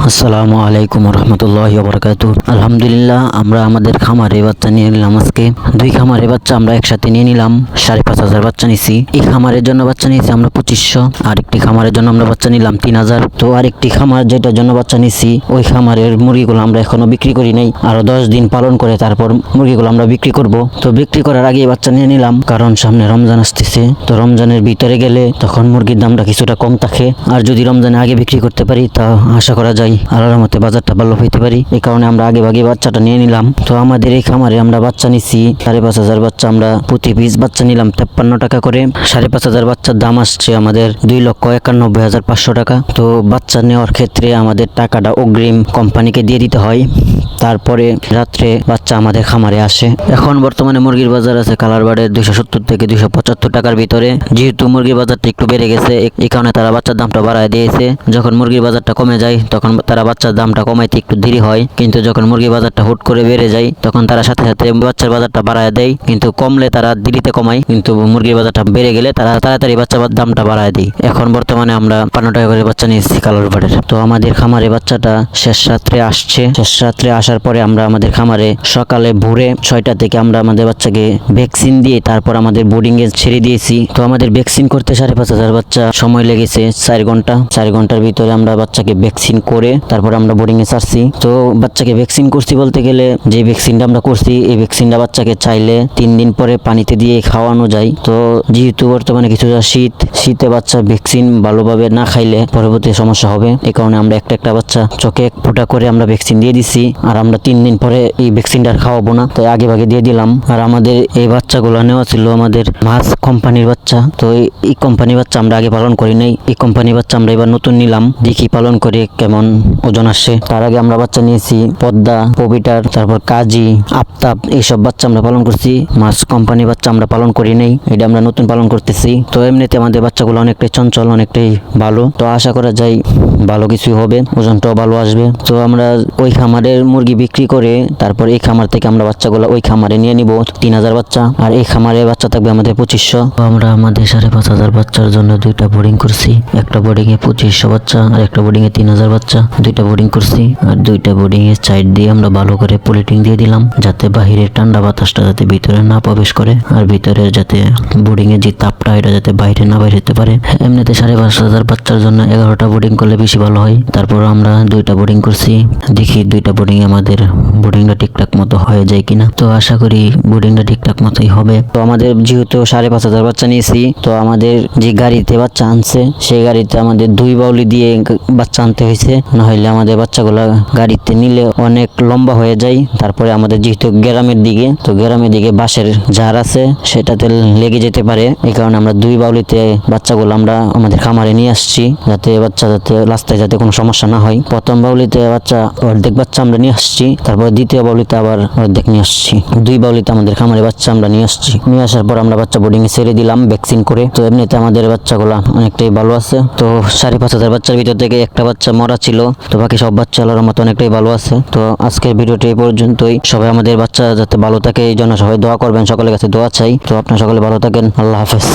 আসসালামু আলাইকুম রহমতুল্লাহি ওয়া বারাকাতুহু। আলহামদুলিল্লাহ, আমরা আমাদের খামারে বাচ্চা নিয়ে নিলাম। আজকে দুই খামারে বাচ্চা আমরা একসাথে নিয়ে নিলাম। 5,500 বাচ্চা নিছি। এই খামারের জন্য বাচ্চা নিয়েছি আমরা 2500, আরেকটি খামারের জন্য আমরা বাচ্চা নিলাম 3000। তো আরেকটি খামার যেটার জন্য বাচ্চা নিছি, ওই খামারের মুরগিগুলো আমরা এখনো বিক্রি করি নাই। আরো 10 দিন পালন করে তারপর মুরগিগুলো আমরা বিক্রি করব। তো বিক্রি করার আগে বাচ্চা নিয়ে নিলাম, কারণ সামনে রমজান আসতেছে। তো রমজানের ভিতরে গেলে তখন মুরগির দামটা কিছুটা কম থাকে। আর যদি রমজানে আগে বিক্রি করতে পারি তা আশা করা যায় আল্লাহর রহমতে বাজারটা ভালো হইতে পারি। এই কারণে আমরা আগে ভাগে বাচ্চাটা নিয়ে নিলাম। তো আমাদের এই খামারে আমরা বাচ্চা নিছি 5,500 বাচ্চা। আমরা প্রতি পিস বাচ্চা নিলাম 53 টাকা করে। 5,500 বাচ্চার দাম আসছে আমাদের 2,91,500 টাকা। তো বাচ্চা নেওয়ার ক্ষেত্রে আমাদের টাকাটা অগ্রিম কোম্পানিকে দিয়ে দিতে হয়, তারপরে রাত্রে বাচ্চা আমাদের খামারে আসে। এখন বর্তমানে মুরগির বাজার আছে কালারবার্ডের 270 থেকে 275 টাকার ভিতরে। যেহেতু মুরগির বাজারটা একটু বেড়ে গেছে, এই কারণে তারা বাচ্চার দামটা বাড়ায় দিয়েছে। যখন মুরগির বাজারটা কমে যায় তখন তারা বাচ্চার দামটা কমাইতে একটু দেরি হয়, কিন্তু যখন মুরগির বাজারটা হুট করে বেড়ে যায় তখন তারা সাথে সাথে বাচ্চার বাজারটা বাড়ায় দেয়। কিন্তু কমলে তারা দেরিতে কমায়, কিন্তু মুরগির বাজারটা বেড়ে গেলে তারা তাড়াতাড়ি বাচ্চার দামটা বাড়ায় দেয়। এখন বর্তমানে আমরা 52 টাকা করে বাচ্চা নিয়েছি কালারবার্ডের। তো আমাদের খামারে বাচ্চাটা শেষ রাত্রে আসছে। শেষ রাত্রে আসার পরে আমরা আমাদের খামারে সকালে ভোরে 6টা থেকে আমরা আমাদের বাচ্চাকে ভ্যাকসিন দিয়ে তারপর আমাদের বোর্ডিং এ ছেড়ে দিয়েছি। তো আমাদের ভ্যাকসিন করতে 5,500 বাচ্চা সময় লেগেছে 4 ঘন্টা। 4 ঘন্টার ভিতরে আমরা বাচ্চাকে ভ্যাকসিন করে তারপর আমরা বোর্ডিং এ ছাড়ছি। তো বাচ্চাকে ভ্যাকসিন করছি বলতে গেলে, যে ভ্যাকসিনটা আমরা করছি এই ভ্যাকসিনটা বাচ্চাকে চাইলে 3 দিন পরে পানিতে দিয়ে খাওয়ানো যায়। তো যেহেতু বর্তমানে কিছুটা শীতে বাচ্চা ভ্যাকসিন ভালোভাবে না খাইলে পরবর্তী সমস্যা হবে। এই কারণে আমরা একটা বাচ্চা চোখে 1 ফোঁটা করে আমরা ভ্যাকসিন দিয়ে দিছি। আর আমরা 3 দিন পরে এই ভ্যাকসিনটা খাওয়াবো না, তাই আগে ভাগে দিয়ে দিলাম। আর আমাদের এই বাচ্চাগুলো নেওয়া ছিল আমাদের মাছ কোম্পানির বাচ্চা। তো এই কোম্পানির বাচ্চা আমরা আগে পালন করি নাই। এই কোম্পানির বাচ্চা আমরা এবার নতুন নিলাম, দেখি পালন করে কেমন ওজন আসে। তার আগে আমরা বাচ্চা নিয়েছি পদ্মা, পবিটার, তারপর কাজী, আফতাব, এইসব বাচ্চা আমরা পালন করছি। মাছ কোম্পানি বাচ্চা আমরা পালন করি নাই, এটা আমরা নতুন পালন করতেছি। তো এমনিতে আমাদের বাচ্চাগুলো অনেকটাই চঞ্চল, অনেকটাই ভালো। তো আশা করা যায় ভালো কিছুই হবে, ওজনটাও ভালো আসবে। তো আমরা ওই খামারের মুরগি বিক্রি করে তারপর এই খামার থেকে আমরা বাচ্চাগুলো ওই খামারে নিয়ে নিব 3,000 বাচ্চা। আর এই খামারে বাচ্চা থাকবে আমাদের 2500। আমরা আমাদের 5,500 বাচ্চার জন্য 2টা বোর্ডিং করছি। একটা বোর্ডিং এ 2500 বাচ্চা আর একটা বোর্ডিং এ 3,000 বাচ্চা। 2টা বোর্ডিং করছি। আর 2টা বোর্ডিং এর সাইড দিয়ে আমরা ভালো করে পলিটিং দিয়ে দিলাম, যাতে বাহিরের ঠান্ডা বাতাসটা যাতে ভিতরে না প্রবেশ করে, আর ভিতরে যাতে বোর্ডিং এর যে তাপটা এটা যাতে বাইরে না বাইরে যেতে পারে। এমনিতে 5,500 বাচ্চার জন্য 11টা বোর্ডিং করলে বেশি ভালো হয়। তারপর আমরা 2টা বোর্ডিং করছি, দেখি 2টা বোর্ডিং আমাদের বোর্ডিংটা ঠিকঠাক মতো হয়ে যায় কিনা। তো আশা করি বোর্ডিংটা ঠিকঠাক মতোই হবে। তো আমাদের যেহেতু 5,500 বাচ্চা নিয়েছি, তো আমাদের যে গাড়িতে বাচ্চা আনছে সেই গাড়িতে আমাদের 2 বাউলি দিয়ে বাচ্চা আনতে হয়েছে, না হলে আমাদের বাচ্চাগুলা গাড়িতে নিলে অনেক লম্বা হয়ে যায়। তারপরে আমাদের যেহেতু গ্রামের দিকে, তো গ্রামের দিকে বাঁশের ঝাড় আছে, সেটাতে লেগে যেতে পারে। এই কারণে আমরা 2 বাউলিতে বাচ্চাগুলো আমরা আমাদের খামারে নিয়ে আসছি, যাতে রাস্তায় যাতে কোনো সমস্যা না হয়। প্রথম বাউলিতে অর্ধেক বাচ্চা আমরা নিয়ে আসছি, তারপর দ্বিতীয় বাউলিতে আবার অর্ধেক নিয়ে আসছি। 2 বাউলিতে আমাদের খামারে বাচ্চা আমরা নিয়ে আসছি। নিয়ে আসার পর আমরা বাচ্চা বোর্ডিং এ ছেড়ে দিলাম ভ্যাকসিন করে। তো এমনিতে আমাদের বাচ্চাগুলা অনেকটাই ভালো আছে। তো 5,500 বাচ্চার ভিতর থেকে একটা বাচ্চা মরা ছিল, তো বাকি সব বাচ্চা আল্লাহর মতো অনেকটাই ভালো আছে। তো আজকের ভিডিওটি এই পর্যন্তই। সবাই আমাদের বাচ্চা যাতে ভালো থাকে এই জন্য সবাই দোয়া করবেন, সকলের কাছে দোয়া চাই। তো আপনারা সকলে ভালো থাকেন, আল্লাহ হাফেজ।